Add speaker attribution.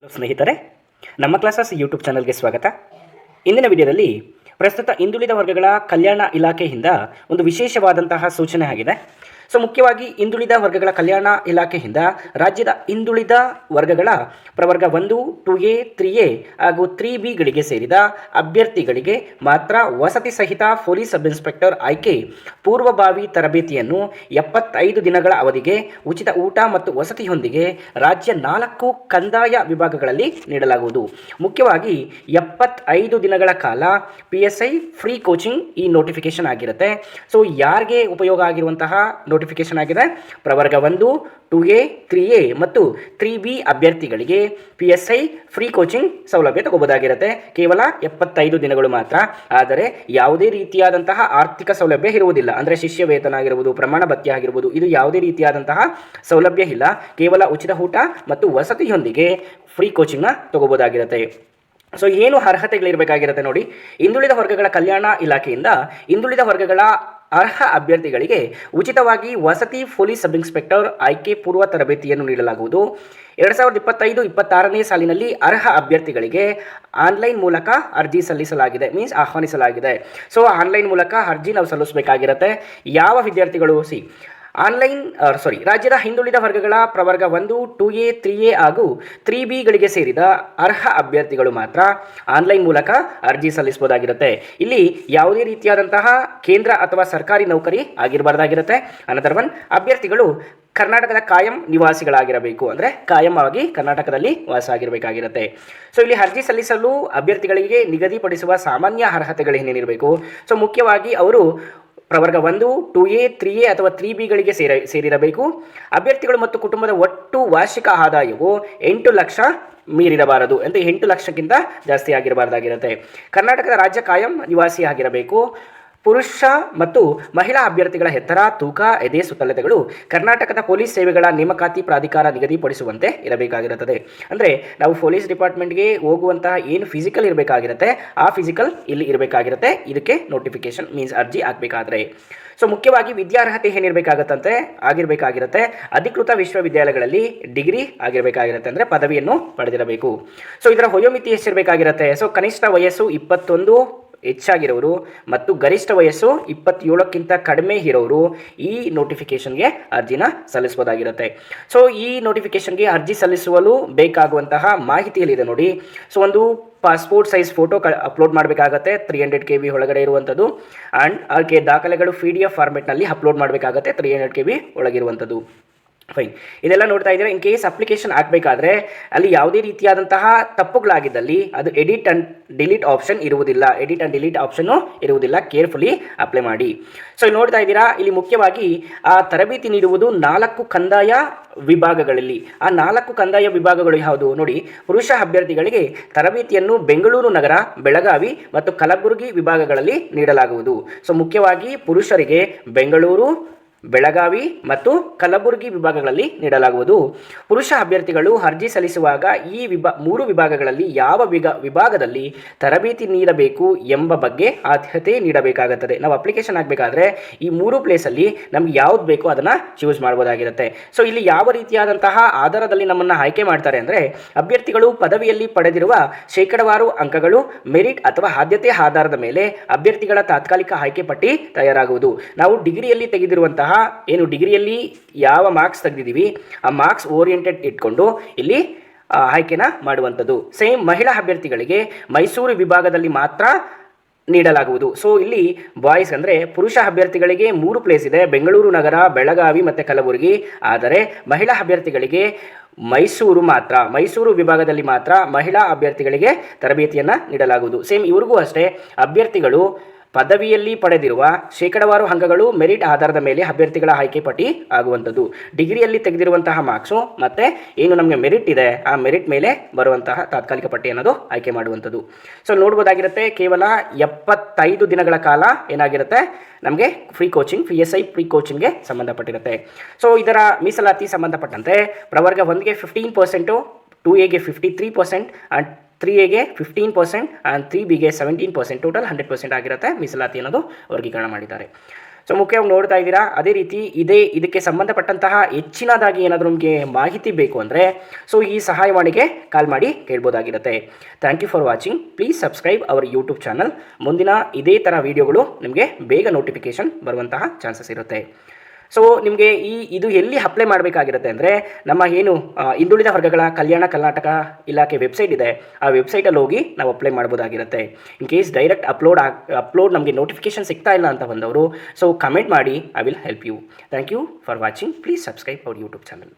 Speaker 1: ಸ್ನೇಹಿತರೆ, ನಮ್ಮ classes YouTube ಚಾನಲ್ಗೆ ಸ್ವಾಗತ. ಇಂದಿನ ವಿಡಿಯೋದಲ್ಲಿ ಪ್ರಸ್ತುತ ಹಿಂದುಳಿದ ವರ್ಗಗಳ ಕಲ್ಯಾಣ ಇಲಾಖೆಯಿಂದ ಒಂದು ವಿಶೇಷವಾದಂತಹ ಸೂಚನೆ ಆಗಿದೆ. ಮುಖ್ಯವಾಗಿ ಹಿಂದುಳಿದ ವರ್ಗಗಳ ಕಲ್ಯಾಣ ಇಲಾಖೆಯಿಂದ ರಾಜ್ಯದ ಹಿಂದುಳಿದ ವರ್ಗಗಳ ಪ್ರವರ್ಗ 1, 2A, 3A ಹಾಗೂ 3Bಗಳಿಗೆ ಸೇರಿದ ಅಭ್ಯರ್ಥಿಗಳಿಗೆ ಮಾತ್ರ ವಸತಿ ಸಹಿತ ಪೊಲೀಸ್ ಸಬ್ ಇನ್ಸ್ಪೆಕ್ಟರ್ ಆಯ್ಕೆ ಪೂರ್ವಭಾವಿ ತರಬೇತಿಯನ್ನು 75 ದಿನಗಳ ಅವಧಿಗೆ ಉಚಿತ ಊಟ ಮತ್ತು ವಸತಿಯೊಂದಿಗೆ ರಾಜ್ಯ 4 ಕಂದಾಯ ವಿಭಾಗಗಳಲ್ಲಿ ನೀಡಲಾಗುವುದು. ಮುಖ್ಯವಾಗಿ 75 ದಿನಗಳ ಕಾಲ PSI ಫ್ರೀ ಕೋಚಿಂಗ್ ಈ ನೋಟಿಫಿಕೇಶನ್ ಆಗಿರುತ್ತೆ. ಯಾರಿಗೆ ಉಪಯೋಗ ಆಗಿರುವಂತಹ ನೋಟಿಫಿಕೇಶನ್ ಆಗಿದೆ? ಪ್ರವರ್ಗ 1, 2A, 3A ಮತ್ತು 3B ಅಭ್ಯರ್ಥಿಗಳಿಗೆ PSI ಫ್ರೀ ಕೋಚಿಂಗ್ ಸೌಲಭ್ಯ ತಗೋಬಹುದಾಗಿರುತ್ತೆ. ಕೇವಲ 75 ದಿನಗಳು ಮಾತ್ರ. ಆದರೆ ಯಾವುದೇ ರೀತಿಯಾದಂತಹ ಆರ್ಥಿಕ ಸೌಲಭ್ಯ ಇರುವುದಿಲ್ಲ. ಅಂದರೆ ಶಿಷ್ಯ ವೇತನ ಆಗಿರ್ಬೋದು, ಪ್ರಮಾಣ ಭತ್ಯೆ ಆಗಿರ್ಬೋದು, ಇದು ಯಾವುದೇ ರೀತಿಯಾದಂತಹ ಸೌಲಭ್ಯ ಇಲ್ಲ. ಕೇವಲ ಉಚಿತ ಊಟ ಮತ್ತು ವಸತಿಯೊಂದಿಗೆ ಫ್ರೀ ಕೋಚಿಂಗ್ನ ತಗೋಬಹುದಾಗಿರುತ್ತೆ. ಏನು ಅರ್ಹತೆಗಳಿರಬೇಕಾಗಿರುತ್ತೆ ನೋಡಿ. ಹಿಂದುಳಿದ ವರ್ಗಗಳ ಕಲ್ಯಾಣ ಇಲಾಖೆಯಿಂದ ಹಿಂದುಳಿದ ವರ್ಗಗಳ ಅರ್ಹ ಅಭ್ಯರ್ಥಿಗಳಿಗೆ ಉಚಿತವಾಗಿ ವಸತಿ ಪೊಲೀಸ್ ಸಬ್ ಇನ್ಸ್ಪೆಕ್ಟರ್ ಆಯ್ಕೆ ಪೂರ್ವ ತರಬೇತಿಯನ್ನು ನೀಡಲಾಗುವುದು. 2025-26ನೇ ಸಾಲಿನಲ್ಲಿ ಅರ್ಹ ಅಭ್ಯರ್ಥಿಗಳಿಗೆ ಆನ್ಲೈನ್ ಮೂಲಕ ಅರ್ಜಿ ಸಲ್ಲಿಸಲಾಗಿದೆ, ಆಹ್ವಾನಿಸಲಾಗಿದೆ. ಆನ್ಲೈನ್ ಮೂಲಕ ಅರ್ಜಿ ನಾವು ಸಲ್ಲಿಸಬೇಕಾಗಿರುತ್ತೆ. ಯಾವ ವಿದ್ಯಾರ್ಥಿಗಳು? ರಾಜ್ಯದ ಹಿಂದುಳಿದ ವರ್ಗಗಳ ಪ್ರವರ್ಗ 1, 2A, 3A ಹಾಗೂ 3Bಗಳಿಗೆ ಸೇರಿದ ಅರ್ಹ ಅಭ್ಯರ್ಥಿಗಳು ಮಾತ್ರ ಆನ್ಲೈನ್ ಮೂಲಕ ಅರ್ಜಿ ಸಲ್ಲಿಸಬಹುದಾಗಿರುತ್ತೆ. ಇಲ್ಲಿ ಯಾವುದೇ ರೀತಿಯಾದಂತಹ ಕೇಂದ್ರ ಅಥವಾ ಸರ್ಕಾರಿ ನೌಕರಿ ಆಗಿರಬಾರ್ದಾಗಿರುತ್ತೆ. ಅನದರ್ ಒನ್, ಅಭ್ಯರ್ಥಿಗಳು ಕರ್ನಾಟಕದ ಕಾಯಂ ನಿವಾಸಿಗಳಾಗಿರಬೇಕು. ಅಂದರೆ ಕಾಯಂವಾಗಿ ಕರ್ನಾಟಕದಲ್ಲಿ ವಾಸ ಆಗಿರಬೇಕಾಗಿರುತ್ತೆ. ಇಲ್ಲಿ ಅರ್ಜಿ ಸಲ್ಲಿಸಲು ಅಭ್ಯರ್ಥಿಗಳಿಗೆ ನಿಗದಿಪಡಿಸುವ ಸಾಮಾನ್ಯ ಅರ್ಹತೆಗಳೇನೇನಿರಬೇಕು? ಮುಖ್ಯವಾಗಿ ಅವರು ಪ್ರವರ್ಗ 1, 2A, 3A ಅಥವಾ 3Bಗಳಿಗೆ ಸೇರಿರಬೇಕು. ಅಭ್ಯರ್ಥಿಗಳು ಮತ್ತು ಕುಟುಂಬದ ಒಟ್ಟು ವಾರ್ಷಿಕ ಆದಾಯವು 8 ಲಕ್ಷ ಮೀರಿರಬಾರದು. ಅಂತ 8 ಲಕ್ಷಕ್ಕಿಂತ ಜಾಸ್ತಿ ಆಗಿರಬಾರ್ದಾಗಿರುತ್ತೆ. ಕರ್ನಾಟಕದ ರಾಜ್ಯ ಕಾಯಂ ನಿವಾಸಿ ಆಗಿರಬೇಕು. ಪುರುಷ ಮತ್ತು ಮಹಿಳಾ ಅಭ್ಯರ್ಥಿಗಳ ಎತ್ತರ, ತೂಕ, ಎದೆ ಸುತ್ತಳತೆಗಳು ಕರ್ನಾಟಕದ ಪೊಲೀಸ್ ಸೇವೆಗಳ ನೇಮಕಾತಿ ಪ್ರಾಧಿಕಾರ ನಿಗದಿಪಡಿಸುವಂತೆ ಇರಬೇಕಾಗಿರುತ್ತದೆ. ಅಂದರೆ ನಾವು ಪೊಲೀಸ್ ಡಿಪಾರ್ಟ್ಮೆಂಟ್ಗೆ ಹೋಗುವಂತಹ ಏನು ಫಿಸಿಕಲ್ ಇರಬೇಕಾಗಿರುತ್ತೆ, ಆ ಫಿಸಿಕಲ್ ಇಲ್ಲಿ ಇರಬೇಕಾಗಿರುತ್ತೆ. ಇದಕ್ಕೆ ನೋಟಿಫಿಕೇಶನ್ ಅರ್ಜಿ ಹಾಕಬೇಕಾದ್ರೆ. ಮುಖ್ಯವಾಗಿ ವಿದ್ಯಾರ್ಹತೆ ಆಗಿರಬೇಕಾಗಿರುತ್ತೆ. ಅಧಿಕೃತ ವಿಶ್ವವಿದ್ಯಾಲಯಗಳಲ್ಲಿ ಡಿಗ್ರಿ ಆಗಿರಬೇಕಾಗಿರುತ್ತೆ. ಅಂದರೆ ಪದವಿಯನ್ನು ಪಡೆದಿರಬೇಕು. ಇದರ ವಯೋಮಿತಿ ಎಷ್ಟಿರಬೇಕಾಗಿರುತ್ತೆ? ಕನಿಷ್ಠ ವಯಸ್ಸು 21 ಹೆಚ್ಚಾಗಿರೋರು ಮತ್ತು ಗರಿಷ್ಠ ವಯಸ್ಸು 27ಕ್ಕಿಂತ ಕಡಿಮೆ ಇರೋರು ಈ ನೋಟಿಫಿಕೇಷನ್ಗೆ ಅರ್ಜಿನ ಸಲ್ಲಿಸಬಹುದಾಗಿರುತ್ತೆ. ಈ ನೋಟಿಫಿಕೇಷನ್ಗೆ ಅರ್ಜಿ ಸಲ್ಲಿಸಲು ಬೇಕಾಗುವಂತಹ ಮಾಹಿತಿಯಲ್ಲಿದೆ ನೋಡಿ. ಒಂದು ಪಾಸ್ಪೋರ್ಟ್ ಸೈಜ್ ಫೋಟೋ ಅಪ್ಲೋಡ್ ಮಾಡಬೇಕಾಗತ್ತೆ, 300 KB ಒಳಗಡೆ ಇರುವಂಥದ್ದು. ಆ್ಯಂಡ್ ಅದಕ್ಕೆ ದಾಖಲೆಗಳು PDF ಫಾರ್ಮೆಟ್ನಲ್ಲಿ ಅಪ್ಲೋಡ್ ಮಾಡಬೇಕಾಗತ್ತೆ, 300 KB ಒಳಗಿರುವಂಥದ್ದು. ಫೈನ್. ಇದೆಲ್ಲ ನೋಡ್ತಾ ಇದ್ದೀರಾ. ಇನ್ ಕೇಸ್ ಅಪ್ಲಿಕೇಶನ್ ಹಾಕಬೇಕಾದ್ರೆ ಅಲ್ಲಿ ಯಾವುದೇ ರೀತಿಯಾದಂತಹ ತಪ್ಪುಗಳಾಗಿದ್ದಲ್ಲಿ ಅದು ಎಡಿಟ್ ಆ್ಯಂಡ್ ಡಿಲೀಟ್ ಆಪ್ಷನ್ ಇರುವುದಿಲ್ಲ. ಕೇರ್ಫುಲಿ ಅಪ್ಲೈ ಮಾಡಿ. ಇಲ್ಲಿ ನೋಡ್ತಾ ಇದ್ದೀರಾ, ಇಲ್ಲಿ ಮುಖ್ಯವಾಗಿ ಆ ತರಬೇತಿ ನೀಡುವುದು 4 ಕಂದಾಯ ವಿಭಾಗಗಳಲ್ಲಿ. ಆ 4 ಕಂದಾಯ ವಿಭಾಗಗಳು ಯಾವುದು ನೋಡಿ? ಪುರುಷ ಅಭ್ಯರ್ಥಿಗಳಿಗೆ ತರಬೇತಿಯನ್ನು ಬೆಂಗಳೂರು ನಗರ, ಬೆಳಗಾವಿ ಮತ್ತು ಕಲಬುರಗಿ ವಿಭಾಗಗಳಲ್ಲಿ ನೀಡಲಾಗುವುದು. ಮುಖ್ಯವಾಗಿ ಪುರುಷರಿಗೆ ಬೆಂಗಳೂರು, ಬೆಳಗಾವಿ ಮತ್ತು ಕಲಬುರಗಿ ವಿಭಾಗಗಳಲ್ಲಿ ನೀಡಲಾಗುವುದು. ಪುರುಷ ಅಭ್ಯರ್ಥಿಗಳು ಅರ್ಜಿ ಸಲ್ಲಿಸುವಾಗ ಈ 3 ವಿಭಾಗಗಳಲ್ಲಿ ಯಾವ ವಿಭಾಗದಲ್ಲಿ ತರಬೇತಿ ನೀಡಬೇಕು ಎಂಬ ಬಗ್ಗೆ ಆದ್ಯತೆ ನೀಡಬೇಕಾಗುತ್ತದೆ. ನಾವು ಅಪ್ಲಿಕೇಶನ್ ಹಾಕಬೇಕಾದ್ರೆ ಈ 3 ಪ್ಲೇಸಲ್ಲಿ ನಮ್ಗೆ ಯಾವ್ದು ಬೇಕೋ ಅದನ್ನು ಚೂಸ್ ಮಾಡ್ಬೋದಾಗಿರುತ್ತೆ. ಇಲ್ಲಿ ಯಾವ ರೀತಿಯಾದಂತಹ ಆಧಾರದಲ್ಲಿ ನಮ್ಮನ್ನು ಆಯ್ಕೆ ಮಾಡ್ತಾರೆ ಅಂದರೆ, ಅಭ್ಯರ್ಥಿಗಳು ಪದವಿಯಲ್ಲಿ ಪಡೆದಿರುವ ಶೇಕಡವಾರು ಅಂಕಗಳು, ಮೆರಿಟ್ ಅಥವಾ ಆದ್ಯತೆ ಆಧಾರದ ಮೇಲೆ ಅಭ್ಯರ್ಥಿಗಳ ತಾತ್ಕಾಲಿಕ ಆಯ್ಕೆ ಪಟ್ಟಿ ತಯಾರಾಗುವುದು. ನಾವು ಡಿಗ್ರಿಯಲ್ಲಿ ತೆಗೆದಿರುವಂತಹ ಡಿಗ್ರಿಯಲ್ಲಿ ಯಾವ ಮಾರ್ಕ್ಸ್ ತೆಗೆದಿದ್ದೀವಿ ಆ ಮಾರ್ಕ್ಸ್ ಓರಿಯೆಂಟೆಡ್ ಇಟ್ಕೊಂಡು ಇಲ್ಲಿ ಆಯ್ಕೆನ ಮಾಡುವಂಥದ್ದು. ಸೇಮ್ ಮಹಿಳಾ ಅಭ್ಯರ್ಥಿಗಳಿಗೆ ಮೈಸೂರು ವಿಭಾಗದಲ್ಲಿ ಮಾತ್ರ ನೀಡಲಾಗುವುದು. ಇಲ್ಲಿ ಬಾಯ್ಸ್ ಅಂದರೆ ಪುರುಷ ಅಭ್ಯರ್ಥಿಗಳಿಗೆ 3 ಪ್ಲೇಸ್ ಇದೆ, ಬೆಂಗಳೂರು ನಗರ, ಬೆಳಗಾವಿ ಮತ್ತು ಕಲಬುರಗಿ. ಆದರೆ ಮಹಿಳಾ ಅಭ್ಯರ್ಥಿಗಳಿಗೆ ಮೈಸೂರು ವಿಭಾಗದಲ್ಲಿ ಮಾತ್ರ ಮಹಿಳಾ ಅಭ್ಯರ್ಥಿಗಳಿಗೆ ತರಬೇತಿಯನ್ನು ನೀಡಲಾಗುವುದು. ಸೇಮ್ ಇವ್ರಿಗೂ ಅಷ್ಟೇ, ಅಭ್ಯರ್ಥಿಗಳು ಪದವಿಯಲ್ಲಿ ಪಡೆದಿರುವ ಶೇಕಡವಾರು ಅಂಕಗಳು, ಮೆರಿಟ್ ಆಧಾರದ ಮೇಲೆ ಅಭ್ಯರ್ಥಿಗಳ ಆಯ್ಕೆ ಪಟ್ಟಿ ಆಗುವಂಥದ್ದು. ಡಿಗ್ರಿಯಲ್ಲಿ ತೆಗೆದಿರುವಂತಹ ಮಾರ್ಕ್ಸು ಮತ್ತು ಏನು ನಮಗೆ ಮೆರಿಟ್ ಇದೆ ಆ ಮೆರಿಟ್ ಮೇಲೆ ಬರುವಂತಹ ತಾತ್ಕಾಲಿಕ ಪಟ್ಟಿ ಅನ್ನೋದು ಆಯ್ಕೆ ಮಾಡುವಂಥದ್ದು. ನೋಡ್ಬೋದಾಗಿರುತ್ತೆ. ಕೇವಲ 75 ದಿನಗಳ ಕಾಲ ಏನಾಗಿರುತ್ತೆ ನಮಗೆ ಫ್ರೀ ಕೋಚಿಂಗ್, PSI ಫ್ರೀ ಕೋಚಿಂಗ್ಗೆ ಸಂಬಂಧಪಟ್ಟಿರುತ್ತೆ. ಇದರ ಮೀಸಲಾತಿ ಸಂಬಂಧಪಟ್ಟಂತೆ ಪ್ರವರ್ಗ 1ಗೆ 15%, 2Aಗೆ 53% ಆ್ಯಂಡ್ 3Aಗೆ 15% ಆ್ಯಂಡ್ 3Bಗೆ 17%, ಟೋಟಲ್ 100% ಆಗಿರುತ್ತೆ ಮೀಸಲಾತಿ ಅನ್ನೋದು ವರ್ಗೀಕರಣ ಮಾಡಿದ್ದಾರೆ. ಸೊ ಮುಖ್ಯವಾಗಿ ನೋಡ್ತಾ ಇದ್ದೀರಾ. ಅದೇ ರೀತಿ ಇದಕ್ಕೆ ಸಂಬಂಧಪಟ್ಟಂತಹ ಹೆಚ್ಚಿನದಾಗಿ ಏನಾದರೂ ನಿಮಗೆ ಮಾಹಿತಿ ಬೇಕು ಅಂದರೆ ಸೊ ಈ ಸಹಾಯವಾಣಿಗೆ ಕಾಲ್ ಮಾಡಿ ಕೇಳ್ಬೋದಾಗಿರುತ್ತೆ. Thank you for watching. Please subscribe our YouTube channel. ಮುಂದಿನ ಇದೇ ಥರ ವೀಡಿಯೋಗಳು ನಿಮಗೆ ಬೇಗ ನೋಟಿಫಿಕೇಷನ್ ಬರುವಂತಹ ಚಾನ್ಸಸ್ ಇರುತ್ತೆ. ಸೊ ನಿಮಗೆ ಇದು ಎಲ್ಲಿ ಅಪ್ಲೈ ಮಾಡಬೇಕಾಗಿರುತ್ತೆ ಅಂದರೆ ನಮ್ಮ ಏನು ಹಿಂದುಳಿದ ವರ್ಗಗಳ ಕಲ್ಯಾಣ ಕರ್ನಾಟಕ ಇಲಾಖೆ ವೆಬ್ಸೈಟ್ ಇದೆ, ಆ ವೆಬ್ಸೈಟಲ್ಲಿ ಹೋಗಿ ನಾವು ಅಪ್ಲೈ ಮಾಡ್ಬೋದಾಗಿರುತ್ತೆ. ಇನ್ ಕೇಸ್ ಡೈರೆಕ್ಟ್ ಅಪ್ಲೋಡ್ ನಮಗೆ ನೋಟಿಫಿಕೇಷನ್ ಸಿಗ್ತಾ ಇಲ್ಲ ಅಂತ ಬಂದವರು ಸೊ ಕಮೆಂಟ್ ಮಾಡಿ, I will help you. Thank you for watching. Please subscribe our YouTube channel.